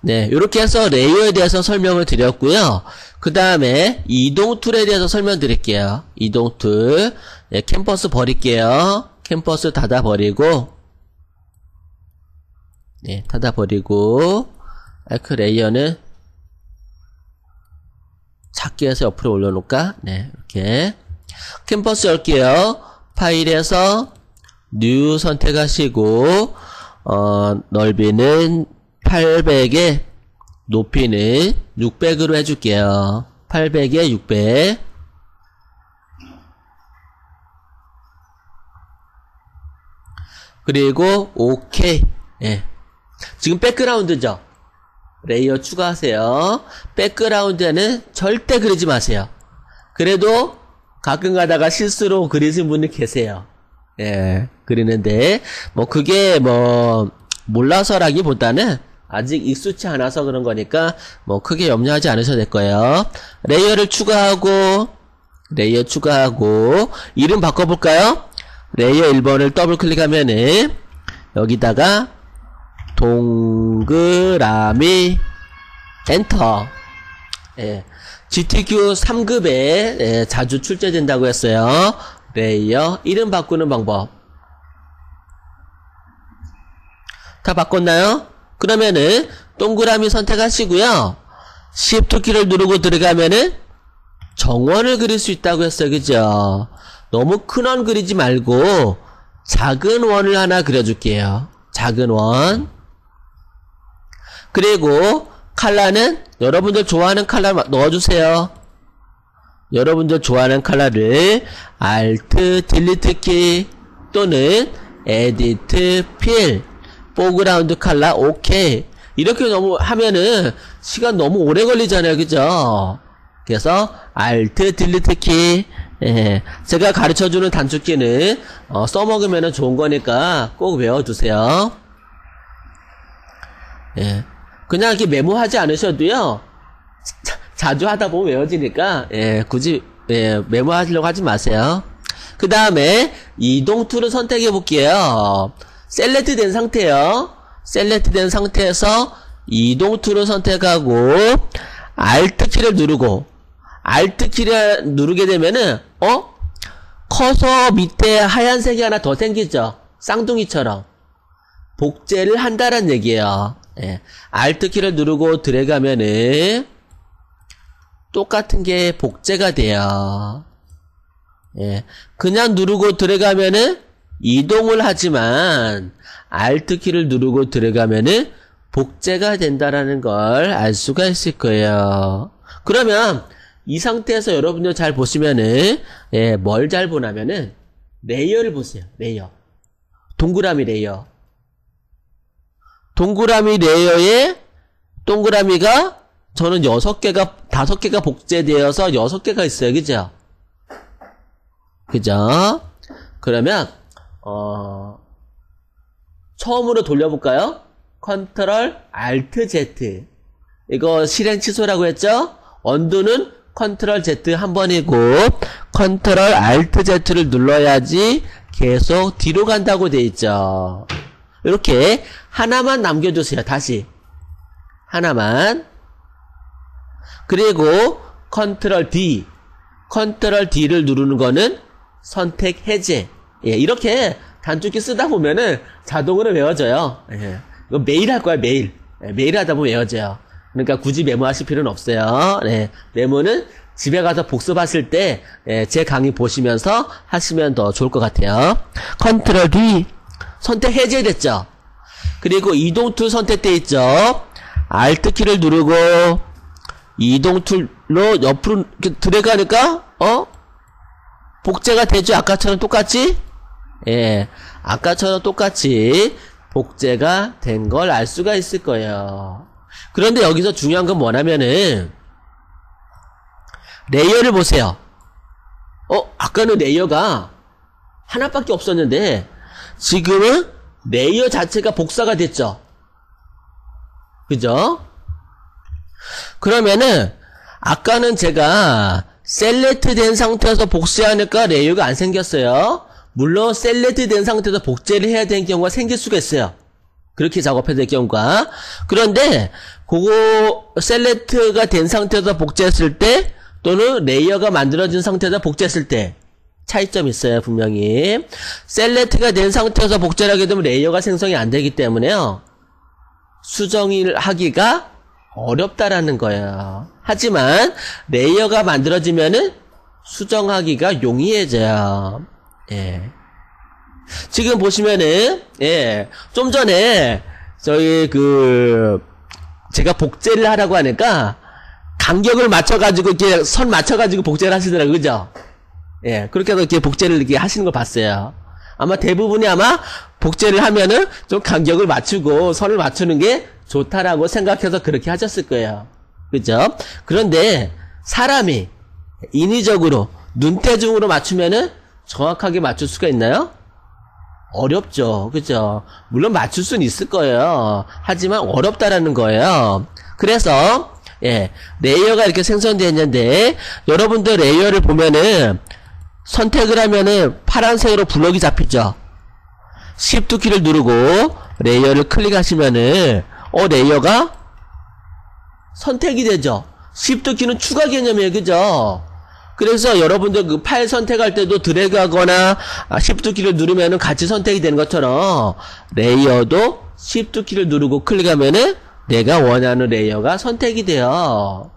네, 이렇게 해서 레이어에 대해서 설명을 드렸고요. 그 다음에 이동 툴에 대해서 설명드릴게요. 이동 툴. 네, 캔버스 버릴게요. 캔버스 닫아버리고, 네, 닫아버리고, 아크 레이어는 작게 해서 옆으로 올려놓을까? 네, 이렇게. 캔버스 열게요. 파일에서 뉴 선택하시고, 넓이는 800에 높이는 600으로 해줄게요. 800에 600. 그리고 오케이. 예. 지금 백그라운드죠. 레이어 추가하세요. 백그라운드에는 절대 그리지 마세요. 그래도 가끔 가다가 실수로 그리신 분이 계세요. 예. 그리는데 뭐 그게 뭐 몰라서라기보다는 아직 익숙치 않아서 그런 거니까 뭐 크게 염려하지 않으셔도 될 거예요. 레이어를 추가하고, 레이어 추가하고, 이름 바꿔볼까요? 레이어 1번을 더블 클릭하면은 여기다가 동그라미 엔터. 예. GTQ 3급에 예, 자주 출제된다고 했어요. 레이어 이름 바꾸는 방법. 다 바꿨나요? 그러면은 동그라미 선택하시고요. Shift 키를 누르고 들어가면은 정원을 그릴 수 있다고 했어요. 그죠? 너무 큰 원 그리지 말고 작은 원을 하나 그려줄게요. 작은 원. 그리고 컬러는 여러분들 좋아하는 컬러 넣어주세요. 여러분들 좋아하는 컬러를 Alt, Delete 키 또는 Edit, Fill, 포그라운드 컬러 오케이. 이렇게 너무 하면은 시간 너무 오래 걸리잖아요. 그죠? 그래서 Alt, Delete 키. 예. 제가 가르쳐주는 단축키는 써먹으면 좋은 거니까 꼭 외워두세요. 예. 그냥 이렇게 메모하지 않으셔도요. 자주 하다 보면 외워지니까 예, 굳이 예, 메모하시려고 하지 마세요. 그 다음에 이동 툴을 선택해 볼게요. 셀렉트 된 상태요. 셀렉트 된 상태에서 이동 툴을 선택하고 Alt 키를 누르고 Alt 키를 누르게 되면은 커서 밑에 하얀색이 하나 더 생기죠. 쌍둥이처럼 복제를 한다는 얘기예요. 예. Alt 키를 누르고 들어가면은 똑같은 게 복제가 돼요. 예. 그냥 누르고 들어가면은 이동을 하지만 Alt 키를 누르고 들어가면은 복제가 된다라는 걸 알 수가 있을 거예요. 그러면 이 상태에서 여러분들 잘 보시면은 예, 뭘 잘 보냐면은 레이어를 보세요. 레이어. 동그라미 레이어. 동그라미 레이어에 동그라미가 저는 6개가 5개가 복제되어서 6개가 있어요. 그죠? 그죠? 그러면 처음으로 돌려볼까요? 컨트롤 Alt Z. 이거 실행 취소라고 했죠? 언두는 컨트롤 Z 한 번이고 컨트롤 Alt Z를 눌러야지 계속 뒤로 간다고 돼 있죠. 이렇게 하나만 남겨주세요. 다시 하나만. 그리고 컨트롤 D, 컨트롤 D를 누르는 거는 선택 해제. 예, 이렇게 단축키 쓰다 보면은 자동으로 외워져요. 예, 이거 매일 할 거야. 매일. 예, 매일 하다 보면 외워져요. 그러니까 굳이 메모하실 필요는 없어요. 네, 메모는 집에 가서 복습하실 때 제 강의 보시면서 하시면 더 좋을 것 같아요. 컨트롤 D 선택 해제됐죠. 그리고 이동 툴 선택돼 있죠. Alt 키를 누르고 이동 툴로 옆으로 들어가니까 복제가 되죠. 아까처럼 똑같이. 예, 아까처럼 똑같이 복제가 된 걸 알 수가 있을 거예요. 그런데 여기서 중요한 건 뭐냐면은 레이어를 보세요. 아까는 레이어가 하나밖에 없었는데 지금은 레이어 자체가 복사가 됐죠. 그죠? 그러면은 아까는 제가 셀렉트 된 상태에서 복제하니까 레이어가 안 생겼어요. 물론 셀렉트 된 상태에서 복제를 해야 되는 경우가 생길 수가 있어요. 그렇게 작업해야 될 경우가. 그런데 그거 셀렉트가 된 상태에서 복제했을 때 또는 레이어가 만들어진 상태에서 복제했을 때 차이점이 있어요. 분명히 셀렉트가 된 상태에서 복제를 하게 되면 레이어가 생성이 안 되기 때문에요. 수정을 하기가 어렵다라는 거예요. 하지만 레이어가 만들어지면은 수정하기가 용이해져요. 예. 지금 보시면은 예, 좀 전에 저희 제가 복제를 하라고 하니까 간격을 맞춰가지고 이렇게 선 맞춰가지고 복제를 하시더라고요. 그죠? 예, 그렇게 해서 이렇게 복제를 이렇게 하시는 거 봤어요. 아마 대부분이 아마 복제를 하면은 좀 간격을 맞추고 선을 맞추는 게 좋다라고 생각해서 그렇게 하셨을 거예요. 그죠? 그런데 사람이 인위적으로 눈대중으로 맞추면은 정확하게 맞출 수가 있나요? 어렵죠. 그죠? 물론 맞출 수는 있을 거예요. 하지만 어렵다라는 거예요. 그래서 예, 레이어가 이렇게 생성되어 있는데 여러분들 레이어를 보면은 선택을 하면은 파란색으로 블럭이 잡히죠. Shift 키를 누르고 레이어를 클릭하시면은 레이어가 선택이 되죠. Shift 키는 추가 개념이에요. 그죠? 그래서 여러분들 그 파일 선택할 때도 드래그하거나 Shift 키를 누르면은 같이 선택이 되는 것처럼 레이어도 Shift 키를 누르고 클릭하면은 내가 원하는 레이어가 선택이 돼요.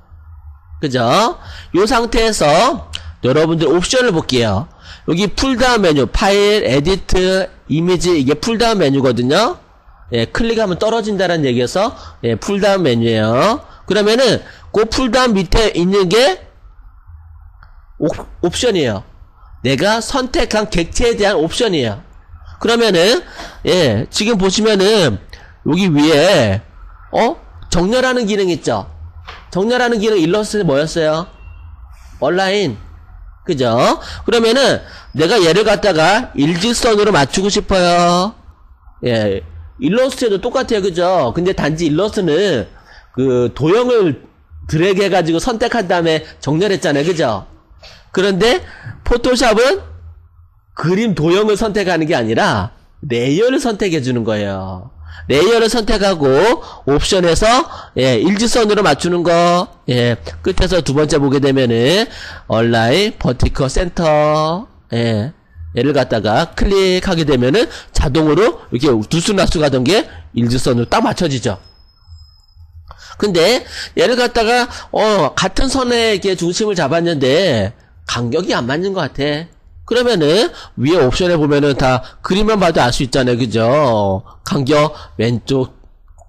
그죠? 이 상태에서 여러분들 옵션을 볼게요. 여기 풀다운 메뉴, 파일, 에디트, 이미지, 이게 풀다운 메뉴거든요. 예, 클릭하면 떨어진다는 얘기여서, 예, 풀다운 메뉴예요. 그러면은, 그 풀다운 밑에 있는 게, 옵션이에요. 내가 선택한 객체에 대한 옵션이에요. 그러면은, 예, 지금 보시면은, 여기 위에, 정렬하는 기능 있죠? 정렬하는 기능 일러스트는 뭐였어요? 얼라인. 그죠? 그러면은 내가 얘를 갖다가 일직선으로 맞추고 싶어요. 예, 일러스트에도 똑같아요. 그죠? 근데 단지 일러스트는 그 도형을 드래그 해가지고 선택한 다음에 정렬했잖아요. 그죠? 그런데 포토샵은 그림 도형을 선택하는 게 아니라 레이어를 선택해 주는 거예요. 레이어를 선택하고 옵션에서 예, 일직선으로 맞추는 거, 예, 끝에서 두 번째 보게 되면은 얼라인 버티컬 센터, 예, 얘를 갖다가 클릭하게 되면은 자동으로 이렇게 들쑥날쑥 하던 게 일직선으로 딱 맞춰지죠. 근데 얘를 갖다가 같은 선에 이렇게 중심을 잡았는데 간격이 안 맞는 것 같아. 그러면은 위에 옵션에 보면은 다 그림만 봐도 알 수 있잖아요. 그죠? 간격 왼쪽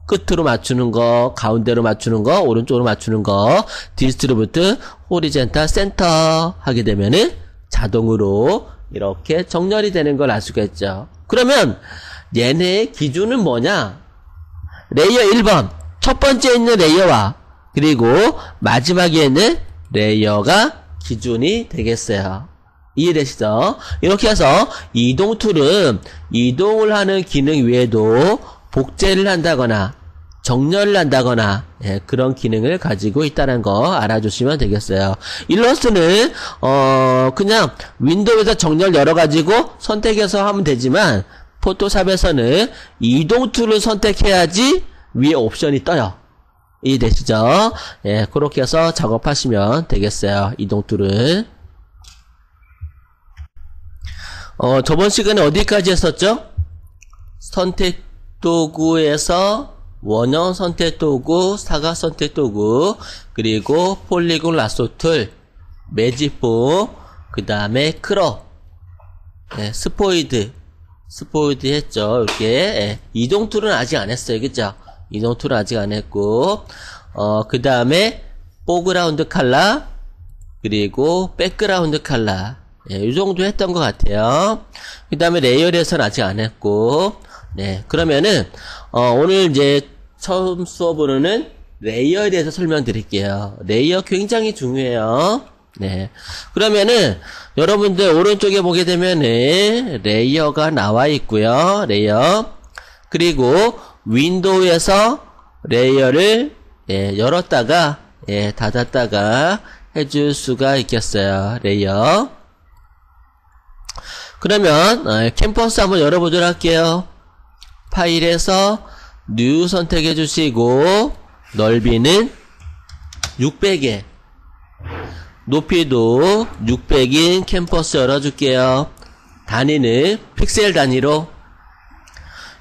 끝으로 맞추는 거, 가운데로 맞추는 거, 오른쪽으로 맞추는 거, 디스트리뷰트, 호리젠탈, 센터 하게 되면은 자동으로 이렇게 정렬이 되는 걸 알 수가 있죠. 그러면 얘네의 기준은 뭐냐? 레이어 1번 첫 번째 있는 레이어와 그리고 마지막에 있는 레이어가 기준이 되겠어요. 이해되시죠? 이렇게 해서 이동 툴은 이동을 하는 기능 외에도 복제를 한다거나 정렬을 한다거나 예, 그런 기능을 가지고 있다는 거 알아주시면 되겠어요. 일러스트는 그냥 윈도우에서 정렬 열어가지고 선택해서 하면 되지만 포토샵에서는 이동 툴을 선택해야지 위에 옵션이 떠요. 이해되시죠? 예, 그렇게 해서 작업하시면 되겠어요. 이동 툴은. 저번 시간에 어디까지 했었죠? 선택 도구에서 원형 선택 도구, 사각 선택 도구, 그리고 폴리곤 라쏘 툴, 매직봉, 그 다음에 크롭, 네, 스포이드 했죠. 이렇게. 예, 이동 툴은 아직 안 했어요. 그죠? 이동 툴은 아직 안 했고, 그 다음에 포그라운드 칼라, 그리고 백그라운드 칼라. 예, 이 정도 했던 것 같아요. 그 다음에 레이어에서는 아직 안 했고, 네, 그러면은, 오늘 이제 처음 수업으로는 레이어에 대해서 설명드릴게요. 레이어 굉장히 중요해요. 네. 그러면은, 여러분들 오른쪽에 보게 되면은, 레이어가 나와 있고요. 레이어. 그리고, 윈도우에서 레이어를, 예, 열었다가, 예, 닫았다가 해줄 수가 있겠어요. 레이어. 그러면 캠퍼스 한번 열어보도록 할게요. 파일에서 뉴 선택해 주시고 넓이는 600에 높이도 600인 캔버스 열어줄게요. 단위는 픽셀 단위로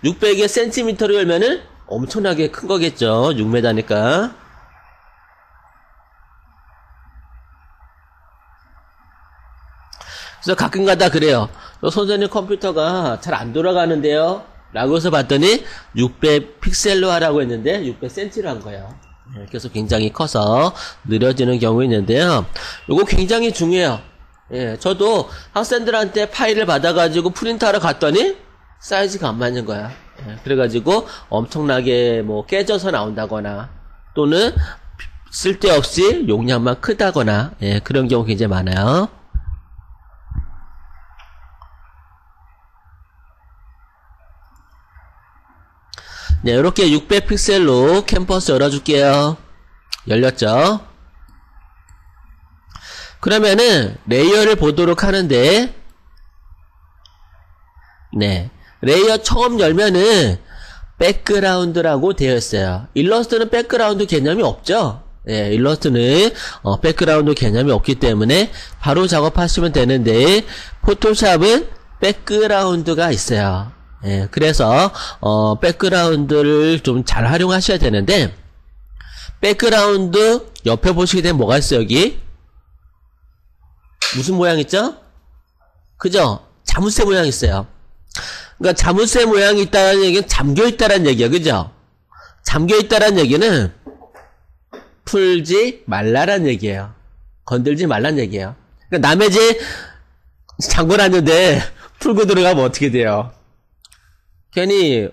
600에 센티미터로 열면은 엄청나게 큰 거겠죠. 6m니까. 그래서 가끔가다 그래요. 선생님 컴퓨터가 잘 안 돌아가는데요 라고 해서 봤더니 600 픽셀로 하라고 했는데 600cm로 한 거예요. 그래서 굉장히 커서 느려지는 경우 있는데요. 이거 굉장히 중요해요. 예, 저도 학생들한테 파일을 받아가지고 프린트하러 갔더니 사이즈가 안 맞는 거야. 예, 그래가지고 엄청나게 뭐 깨져서 나온다거나 또는 쓸데없이 용량만 크다거나 예, 그런 경우 굉장히 많아요. 네, 이렇게 600픽셀로 캔버스 열어줄게요. 열렸죠? 그러면은 레이어를 보도록 하는데, 네, 레이어 처음 열면은 백그라운드라고 되어 있어요. 일러스트는 백그라운드 개념이 없죠? 예, 일러스트는 백그라운드 개념이 없기 때문에 바로 작업하시면 되는데, 포토샵은 백그라운드가 있어요. 예, 그래서 백그라운드를 좀 잘 활용하셔야 되는데, 백그라운드 옆에 보시게 되면 뭐가 있어요? 여기 무슨 모양 있죠? 그죠? 자물쇠 모양 있어요. 그러니까 자물쇠 모양이 있다는 얘기는 잠겨있다는 얘기야. 그죠? 잠겨있다는 얘기는 풀지 말라는 얘기예요. 건들지 말라는 얘기예요. 그러니까 남의 집 잠궈놨는데 풀고 들어가면 어떻게 돼요? 괜히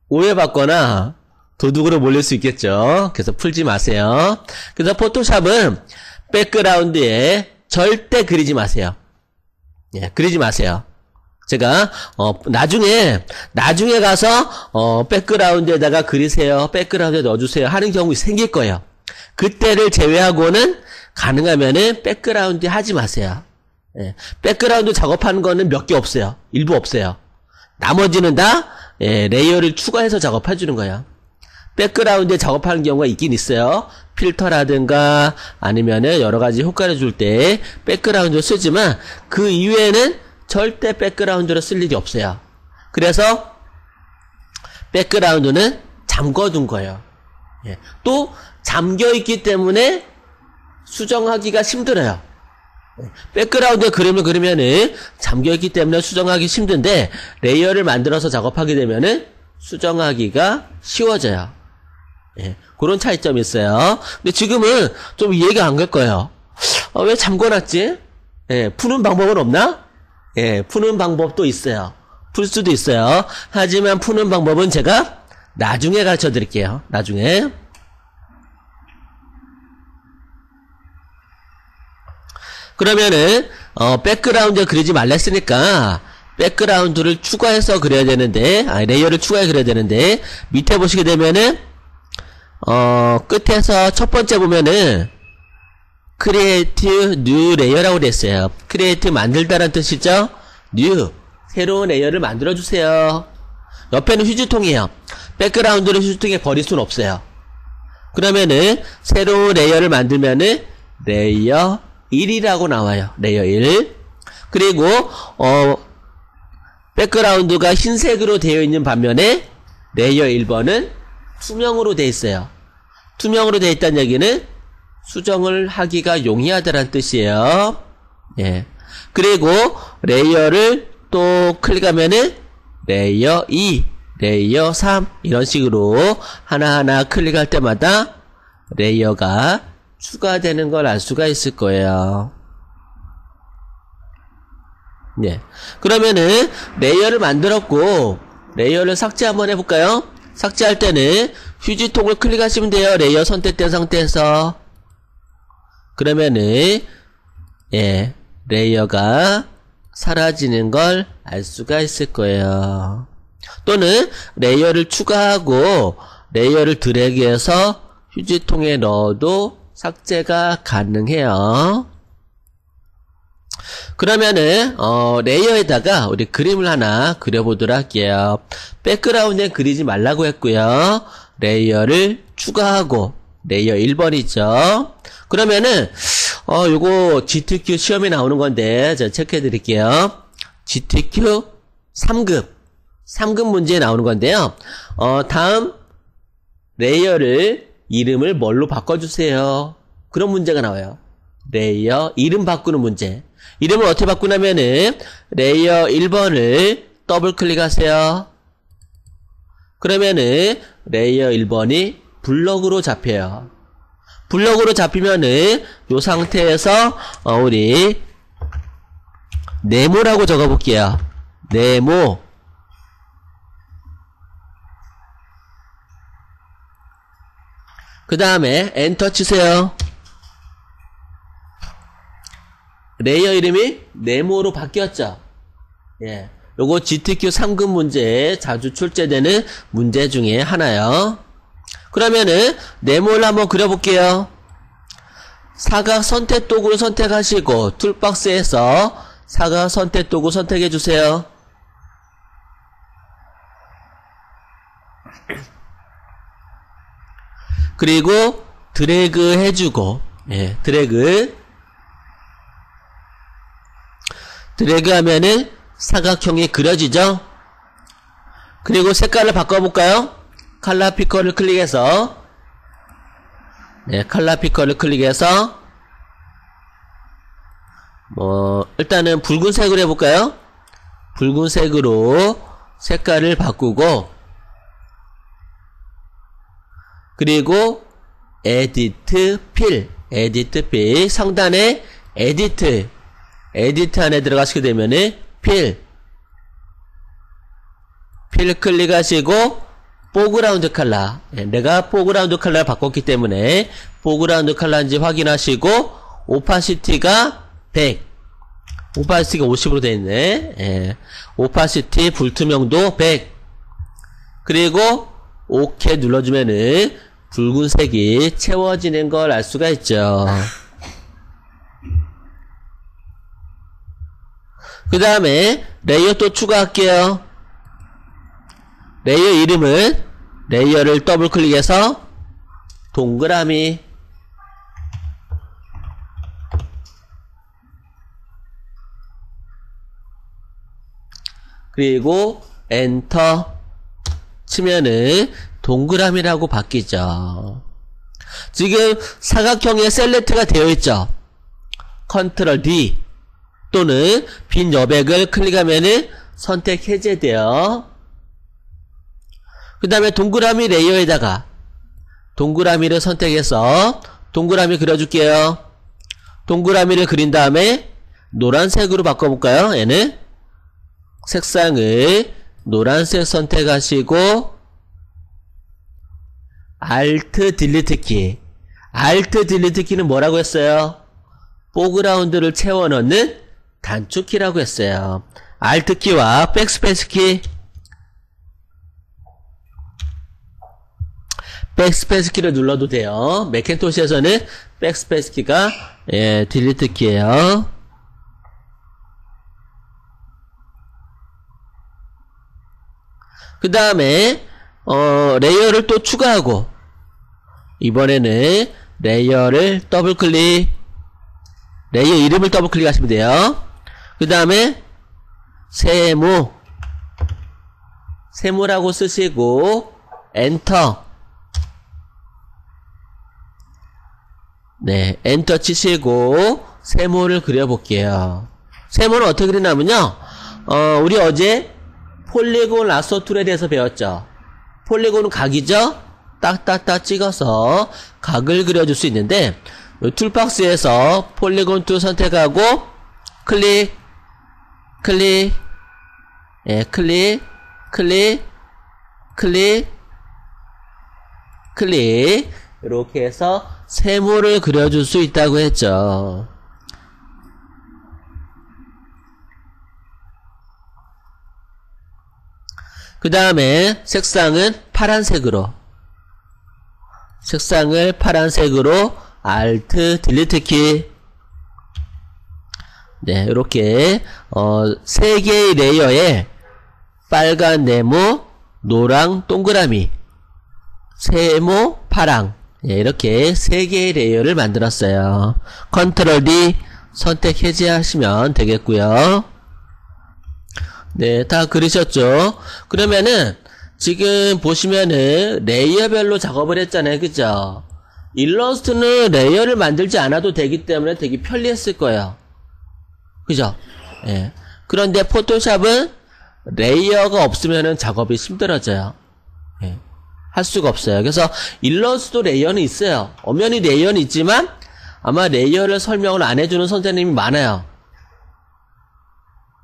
오해받거나 도둑으로 몰릴 수 있겠죠. 그래서 풀지 마세요. 그래서 포토샵은 백그라운드에 절대 그리지 마세요. 예, 그리지 마세요. 제가 나중에 가서 백그라운드에다가 그리세요. 백그라운드에 넣어주세요 하는 경우 생길 거예요. 그때를 제외하고는 가능하면은 백그라운드 하지 마세요. 예, 백그라운드 작업하는 거는 몇 개 없어요. 일부 없어요. 나머지는 다 예, 레이어를 추가해서 작업해주는 거예요. 백그라운드에 작업하는 경우가 있긴 있어요. 필터라든가 아니면은 여러가지 효과를 줄 때 백그라운드를 쓰지만 그 이외에는 절대 백그라운드를 쓸 일이 없어요. 그래서 백그라운드는 잠궈둔 거예요. 예. 또 잠겨있기 때문에 수정하기가 힘들어요. 백그라운드에 그림을 그리면은 잠겨있기 때문에 수정하기 힘든데 레이어를 만들어서 작업하게 되면은 수정하기가 쉬워져요. 예, 그런 차이점이 있어요. 근데 지금은 좀 이해가 안 갈 거예요. 왜 잠궈놨지? 예, 푸는 방법은 없나? 예, 푸는 방법도 있어요. 풀 수도 있어요. 하지만 푸는 방법은 제가 나중에 가르쳐 드릴게요. 나중에. 그러면은 백그라운드에 그리지 말라 했으니까 백그라운드를 추가해서 그려야 되는데 레이어를 추가해 그려야 되는데 밑에 보시게 되면은 끝에서 첫 번째 보면은 create new layer라고 됐어요. create 만들다라는 뜻이죠. new 새로운 레이어를 만들어 주세요. 옆에는 휴지통이에요. 백그라운드를 휴지통에 버릴 수는 없어요. 그러면은 새로운 레이어를 만들면은 레이어 1이라고 나와요. 레이어 1. 그리고 백그라운드가 흰색으로 되어 있는 반면에 레이어 1번은 투명으로 되어 있어요. 투명으로 되어 있다는 얘기는 수정을 하기가 용이하다는 뜻이에요. 예. 그리고 레이어를 또 클릭하면은 레이어 2, 레이어 3 이런 식으로 하나하나 클릭할 때마다 레이어가 추가되는 걸 알 수가 있을 거예요. 예. 그러면은 레이어를 만들었고 레이어를 삭제 한번 해볼까요? 삭제할 때는 휴지통을 클릭하시면 돼요. 레이어 선택된 상태에서. 그러면은 예, 레이어가 사라지는 걸 알 수가 있을 거예요. 또는 레이어를 추가하고 레이어를 드래그해서 휴지통에 넣어도 삭제가 가능해요. 그러면은 레이어에다가 우리 그림을 하나 그려보도록 할게요. 백그라운드에 그리지 말라고 했고요. 레이어를 추가하고 레이어 1번이죠. 그러면은 요거 GTQ 시험에 나오는 건데 제가 체크해 드릴게요. GTQ 3급 문제에 나오는 건데요. 다음 레이어를 이름을 뭘로 바꿔주세요. 그런 문제가 나와요. 레이어 이름 바꾸는 문제. 이름을 어떻게 바꾸냐면은 레이어 1번을 더블 클릭하세요. 그러면은 레이어 1번이 블럭으로 잡혀요. 블럭으로 잡히면은 요 상태에서 우리 네모라고 적어볼게요. 네모. 그 다음에 엔터 치세요. 레이어 이름이 네모로 바뀌었죠. 예. 요거 GTQ 3급 문제에 자주 출제되는 문제 중에 하나요. 그러면은 네모를 한번 그려볼게요. 사각 선택 도구를 선택하시고 툴박스에서 사각 선택 도구 선택해주세요. 그리고 드래그 해주고, 예, 드래그 하면은 사각형이 그려지죠. 그리고 색깔을 바꿔볼까요? 컬러 피커를 클릭해서, 네, 컬러 피커를 클릭해서 일단은 붉은색으로 해볼까요? 붉은색으로 색깔을 바꾸고, 그리고 에디트 필 상단에 에디트 안에 들어가시게 되면은 필 클릭하시고 포그라운드 컬러, 내가 포그라운드 컬러를 바꿨기 때문에 포그라운드 컬러인지 확인하시고 오파시티가 100, 오파시티가 50으로 되어 있네. 예. 오파시티 불투명도 100. 그리고 OK 눌러주면은 붉은색이 채워지는 걸 알 수가 있죠. 그 다음에 레이어 또 추가할게요. 레이어 이름은 레이어를 더블 클릭해서 동그라미, 그리고 엔터 치면은 동그라미라고 바뀌죠. 지금 사각형의 셀렉트가 되어 있죠. 컨트롤 D 또는 빈 여백을 클릭하면은 선택 해제돼요. 그 다음에 동그라미 레이어에다가 동그라미를 선택해서 동그라미 그려줄게요. 동그라미를 그린 다음에 노란색으로 바꿔볼까요? 얘는 색상을 노란색 선택하시고 Alt 딜리트 키. Alt 딜리트 키는 뭐라고 했어요? 포그라운드를 채워 넣는 단축키라고 했어요. Alt 키와 백스페이스 키. 백스페이스 키를 눌러도 돼요. 매cin토시에서는 백스페이스 키가 딜리트 키예요. 그 다음에 레이어를 또 추가하고 이번에는 레이어를 더블 클릭, 레이어 이름을 더블 클릭하시면 돼요. 그 다음에 세모라고 쓰시고 엔터, 네, 엔터 치시고 세모를 그려볼게요. 세모는 어떻게 그리냐면요, 우리 어제 폴리곤 라소 툴에 대해서 배웠죠. 폴리곤은 각이죠. 딱딱딱 찍어서 각을 그려줄 수 있는데 툴박스에서 폴리곤 툴 선택하고 클릭, 예, 클릭 이렇게 해서 세모를 그려줄 수 있다고 했죠. 그 다음에 색상은 파란색으로, 색상을 파란색으로 Alt 딜리트 키. 네, 이렇게 세 개의 레이어에 빨간 네모, 노랑 동그라미, 세모, 파랑. 예, 이렇게 3개의 레이어를 만들었어요. 컨트롤 D 선택 해제하시면 되겠고요. 네, 다 그리셨죠? 그러면은 지금 보시면은 레이어별로 작업을 했잖아요. 그죠? 일러스트는 레이어를 만들지 않아도 되기 때문에 되게 편리했을 거예요. 그죠? 예. 그런데 포토샵은 레이어가 없으면은 작업이 힘들어져요. 예. 할 수가 없어요. 그래서 일러스트도 레이어는 있어요. 엄연히 레이어는 있지만 아마 레이어를 설명을 안 해주는 선생님이 많아요.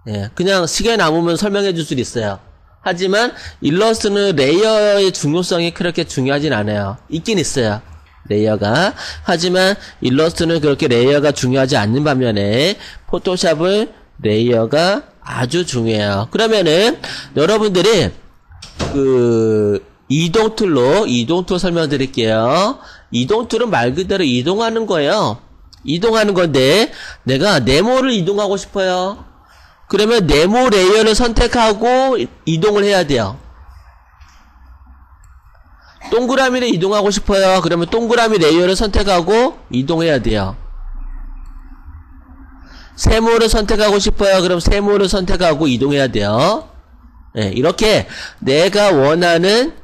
예. 그냥 시간이 남으면 설명해 줄 수도 있어요. 하지만 일러스트는 레이어의 중요성이 그렇게 중요하진 않아요. 있긴 있어요. 레이어가. 하지만 일러스트는 그렇게 레이어가 중요하지 않는 반면에 포토샵은 레이어가 아주 중요해요. 그러면은 여러분들이 이동 툴 설명드릴게요. 이동 툴은 말 그대로 이동하는 거예요. 이동하는 건데 내가 네모를 이동하고 싶어요. 그러면 네모 레이어를 선택하고 이동을 해야 돼요. 동그라미를 이동하고 싶어요. 그러면 동그라미 레이어를 선택하고 이동해야 돼요. 세모를 선택하고 싶어요. 그럼 세모를 선택하고 이동해야 돼요. 네, 이렇게 내가 원하는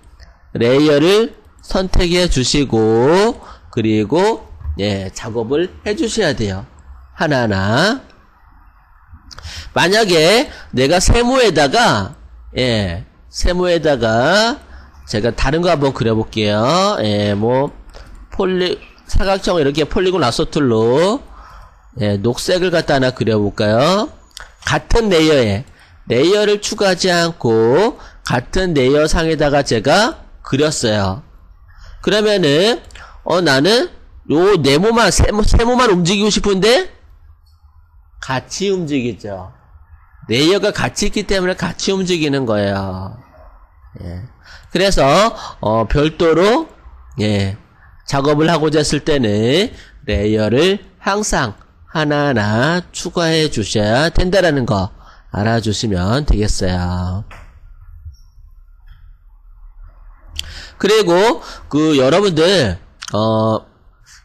레이어를 선택해 주시고 그리고 작업을 해 주셔야 돼요. 하나하나. 만약에 내가 세모에다가 제가 다른 거 한번 그려볼게요. 사각형 이렇게 폴리곤 라소 툴로 녹색을 갖다 하나 그려볼까요? 같은 레이어에 레이어를 추가하지 않고 같은 레이어 상에다가 제가 그렸어요. 그러면은 나는 요 네모만 세모만 움직이고 싶은데 같이 움직이죠. 레이어가 같이 있기 때문에 같이 움직이는 거예요. 그래서 별도로 작업을 하고자 했을 때는 레이어를 항상 하나하나 추가해 주셔야 된다라는 거 알아주시면 되겠어요. 그리고 여러분들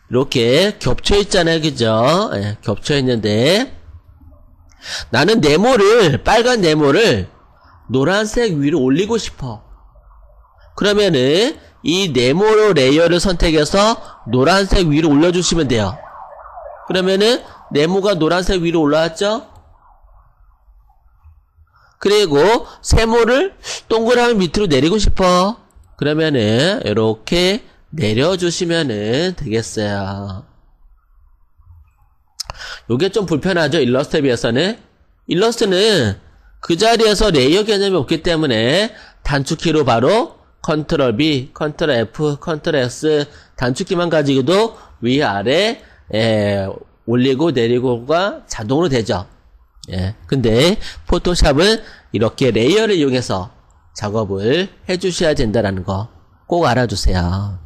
이렇게 겹쳐 있잖아요. 그죠? 겹쳐 있는데 나는 빨간 네모를 노란색 위로 올리고 싶어. 그러면은 이 네모 레이어를 선택해서 노란색 위로 올려주시면 돼요. 그러면은 네모가 노란색 위로 올라왔죠? 그리고 세모를 동그라미 밑으로 내리고 싶어. 그러면은 이렇게 내려주시면은 되겠어요. 요게 좀 불편하죠? 일러스트에 비해서는. 일러스트는 그 자리에서 레이어 개념이 없기 때문에 단축키로 바로 컨트롤 B, 컨트롤 F, 컨트롤 X 단축키만 가지고도 위아래 올리고 내리고가 자동으로 되죠. 근데 포토샵은 이렇게 레이어를 이용해서 작업을 해주셔야 된다는 거 꼭 알아주세요.